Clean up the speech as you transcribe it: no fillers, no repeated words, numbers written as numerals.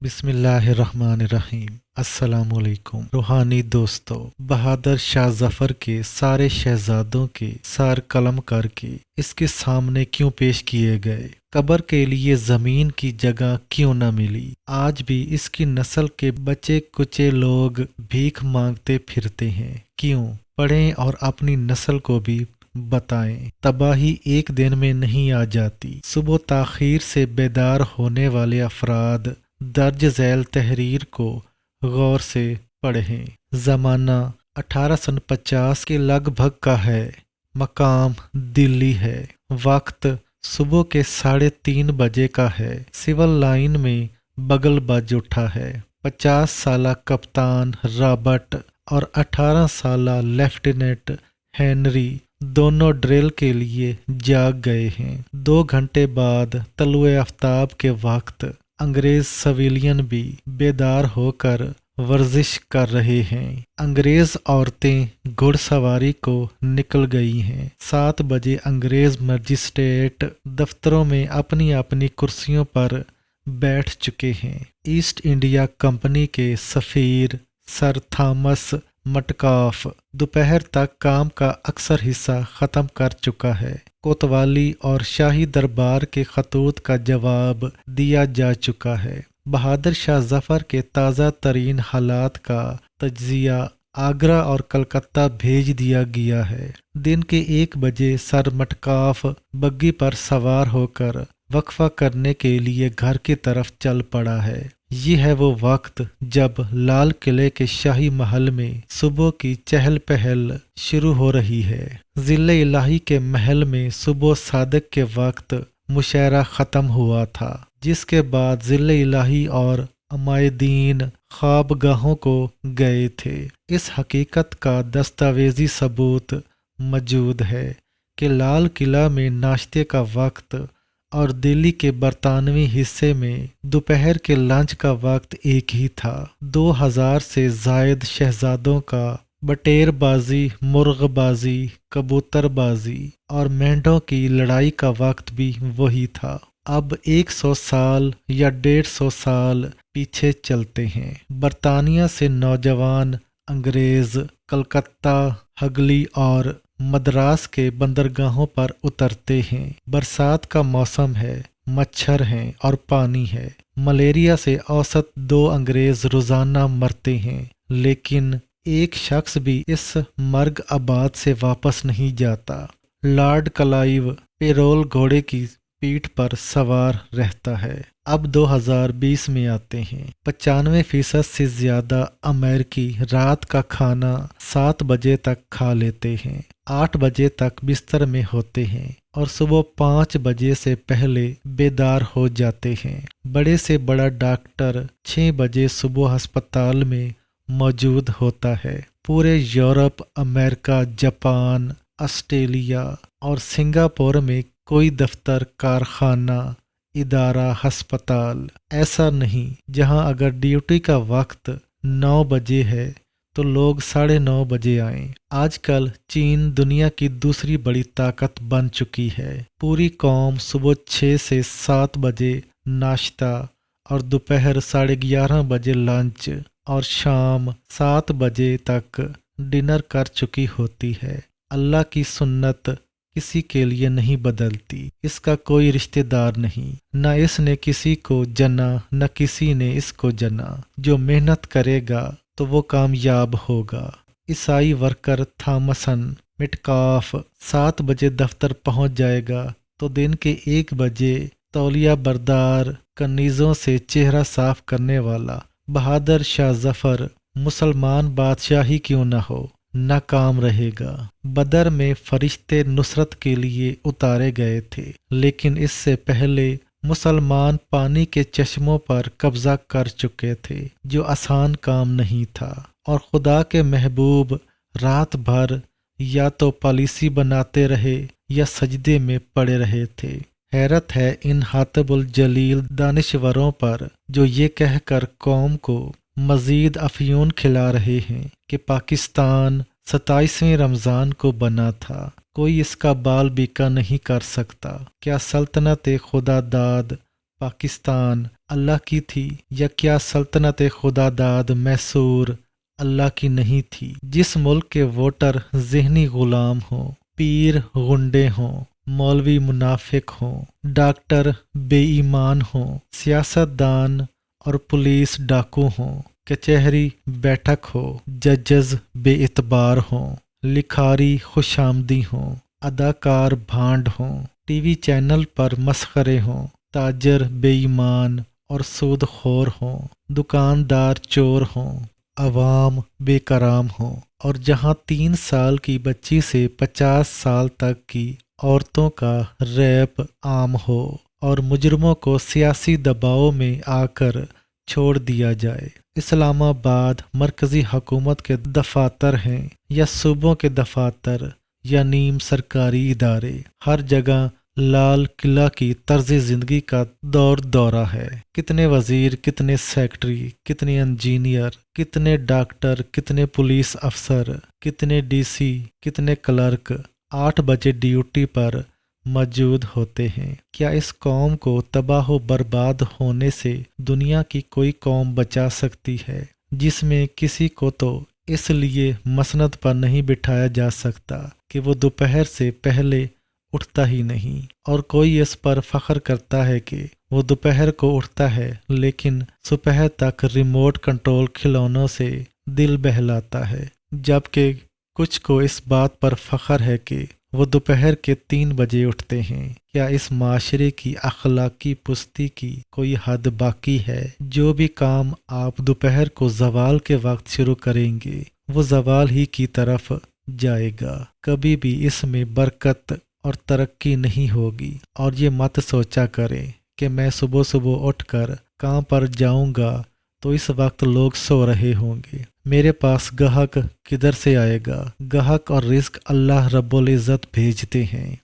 بسم اللہ الرحمن الرحیم۔ السلام علیکم روحانی دوستو، بہادر شاہ ظفر کے سارے شہزادوں کے سار قلم کر کے اس کے سامنے کیوں پیش کیے گئے؟ قبر کے لیے زمین کی جگہ کیوں نہ ملی؟ آج بھی اس کی نسل کے بچے کچے لوگ بھیک مانگتے پھرتے ہیں، کیوں؟ پڑھیں اور اپنی نسل کو بھی بتائیں۔ تباہی ایک دن میں نہیں آ جاتی۔ صبح تاخیر سے بیدار ہونے والے افراد درج ذیل تحریر کو غور سے پڑھیں۔ زمانہ 1850 کے لگ بھگ کا ہے، مقام دلی ہے، وقت صبح کے 3:30 بجے کا ہے۔ سول لائن میں بگل بج اٹھا ہے۔ 50 سالہ کپتان رابرٹ اور 18 سالہ لیفٹیننٹ ہینری دونوں ڈرل کے لیے جاگ گئے ہیں۔ 2 گھنٹے بعد طلوع آفتاب کے وقت انگریز سویلین بھی بیدار ہو کر ورزش کر رہے ہیں۔ انگریز عورتیں گھڑ سواری کو نکل گئی ہیں۔ 7 بجے انگریز مجسٹریٹ دفتروں میں اپنی اپنی کرسیوں پر بیٹھ چکے ہیں۔ ایسٹ انڈیا کمپنی کے سفیر سر تھامس مٹکاف دوپہر تک کام کا اکثر حصہ ختم کر چکا ہے۔ کوتوالی اور شاہی دربار کے خطوط کا جواب دیا جا چکا ہے۔ بہادر شاہ ظفر کے تازہ ترین حالات کا تجزیہ آگرہ اور کلکتہ بھیج دیا گیا ہے۔ دن کے 1 بجے سر مٹکاف بگی پر سوار ہو کر وقفہ کرنے کے لیے گھر کی طرف چل پڑا ہے۔ یہ ہے وہ وقت جب لال قلعے کے شاہی محل میں صبح کی چہل پہل شروع ہو رہی ہے۔ ظل الہی کے محل میں صبح صادق کے وقت مشاعرہ ختم ہوا تھا، جس کے بعد ظل الہی اور عمائدین خواب گاہوں کو گئے تھے۔ اس حقیقت کا دستاویزی ثبوت موجود ہے کہ لال قلعہ میں ناشتے کا وقت اور دلی کے برطانوی حصے میں دوپہر کے لنچ کا وقت ایک ہی تھا۔ 2000 سے زائد شہزادوں کا بٹیر بازی، مرغ بازی، کبوتر بازی اور مینڈھوں کی لڑائی کا وقت بھی وہی تھا۔ اب 100 سال یا 150 سال پیچھے چلتے ہیں۔ برطانیہ سے نوجوان انگریز کلکتہ، ہگلی اور مدراس کے بندرگاہوں پر اترتے ہیں۔ برسات کا موسم ہے، مچھر ہیں اور پانی ہے۔ ملیریا سے اوسط 2 انگریز روزانہ مرتے ہیں، لیکن ایک شخص بھی اس مرگ آباد سے واپس نہیں جاتا۔ لارڈ کلائیو پیرول گھوڑے کی پیٹھ پر سوار رہتا ہے۔ اب 2020 میں آتے ہیں۔ 95% سے زیادہ امریکی رات کا کھانا 7 بجے تک کھا لیتے ہیں، 8 بجے تک بستر میں ہوتے ہیں اور صبح 5 بجے سے پہلے بیدار ہو جاتے ہیں۔ بڑے سے بڑا ڈاکٹر 6 بجے صبح ہسپتال میں موجود ہوتا ہے۔ پورے یورپ، امریکہ، جاپان، آسٹریلیا اور سنگاپور میں کوئی دفتر، کارخانہ، ادارہ، ہسپتال ایسا نہیں جہاں اگر ڈیوٹی کا وقت 9 بجے ہے تو لوگ 9:30 بجے آئیں۔ آج کل چین دنیا کی دوسری بڑی طاقت بن چکی ہے۔ پوری قوم صبح 6 سے 7 بجے ناشتہ اور دوپہر 11:30 بجے لنچ اور شام 7 بجے تک ڈنر کر چکی ہوتی ہے۔ اللہ کی سنت کسی کے لیے نہیں بدلتی، اس کا کوئی رشتہ دار نہیں، نہ اس نے کسی کو جنا نہ کسی نے اس کو جنا۔ جو محنت کرے گا تو وہ کامیاب ہوگا۔ عیسائی ورکر تھامسن مٹکاف 7 بجے دفتر پہنچ جائے گا تو دن کے 1 بجے تولیہ بردار، کنیزوں سے چہرہ صاف کرنے والا بہادر شاہ ظفر مسلمان بادشاہ ہی کیوں نہ ہو، ناکام رہے گا۔ بدر میں فرشتے نصرت کے لیے اتارے گئے تھے، لیکن اس سے پہلے مسلمان پانی کے چشموں پر قبضہ کر چکے تھے، جو آسان کام نہیں تھا، اور خدا کے محبوب رات بھر یا تو پالیسی بناتے رہے یا سجدے میں پڑے رہے تھے۔ حیرت ہے ان حاتب الجلیل دانشوروں پر جو یہ کہہ کر قوم کو مزید افیون کھلا رہے ہیں کہ پاکستان 27ویں رمضان کو بنا تھا، کوئی اس کا بال بیکا نہیں کر سکتا۔ کیا سلطنت خدا داد پاکستان اللہ کی تھی یا کیا سلطنت خدا داد میسور اللہ کی نہیں تھی؟ جس ملک کے ووٹر ذہنی غلام ہوں، پیر غنڈے ہوں، مولوی منافق ہوں، ڈاکٹر بے ایمان ہوں، سیاستدان اور پولیس ڈاکو ہوں، کچہری بیٹھک ہو، ججز بے اعتبار ہوں، لکھاری خوش آمدی ہوں، اداکار بھانڈ ہوں، ٹی وی چینل پر مسخرے ہوں، تاجر بے ایمان اور سود خور ہوں، دکاندار چور ہوں، عوام بے کرام ہوں، اور جہاں 3 سال کی بچی سے 50 سال تک کی عورتوں کا ریپ عام ہو اور مجرموں کو سیاسی دباؤ میں آ کر چھوڑ دیا جائے۔ اسلام آباد مرکزی حکومت کے دفاتر ہیں یا صوبوں کے دفاتر یا نیم سرکاری ادارے، ہر جگہ لال قلعہ کی طرز زندگی کا دورہ ہے۔ کتنے وزیر، کتنے سیکٹری، کتنے انجینئر، کتنے ڈاکٹر، کتنے پولیس افسر، کتنے ڈی سی، کتنے کلرک 8 بجے ڈیوٹی پر موجود ہوتے ہیں۔ کیا اس قوم کو تباہ و برباد ہونے سے دنیا کی کوئی قوم بچا سکتی ہے، جس میں کسی کو تو اس لیے مسند پر نہیں بٹھایا جا سکتا کہ وہ دوپہر سے پہلے اٹھتا ہی نہیں، اور کوئی اس پر فخر کرتا ہے کہ وہ دوپہر کو اٹھتا ہے لیکن صبح تک ریموٹ کنٹرول کھلونوں سے دل بہلاتا ہے، جبکہ کچھ کو اس بات پر فخر ہے کہ وہ دوپہر کے 3 بجے اٹھتے ہیں۔ کیا اس معاشرے کی اخلاقی پستی کی کوئی حد باقی ہے؟ جو بھی کام آپ دوپہر کو زوال کے وقت شروع کریں گے وہ زوال ہی کی طرف جائے گا، کبھی بھی اس میں برکت اور ترقی نہیں ہوگی۔ اور یہ مت سوچا کریں کہ میں صبح صبح اٹھ کر کام پر جاؤں گا تو اس وقت لوگ سو رہے ہوں گے، میرے پاس گاہک کدھر سے آئے گا؟ گاہک اور رزق اللہ رب العزت بھیجتے ہیں۔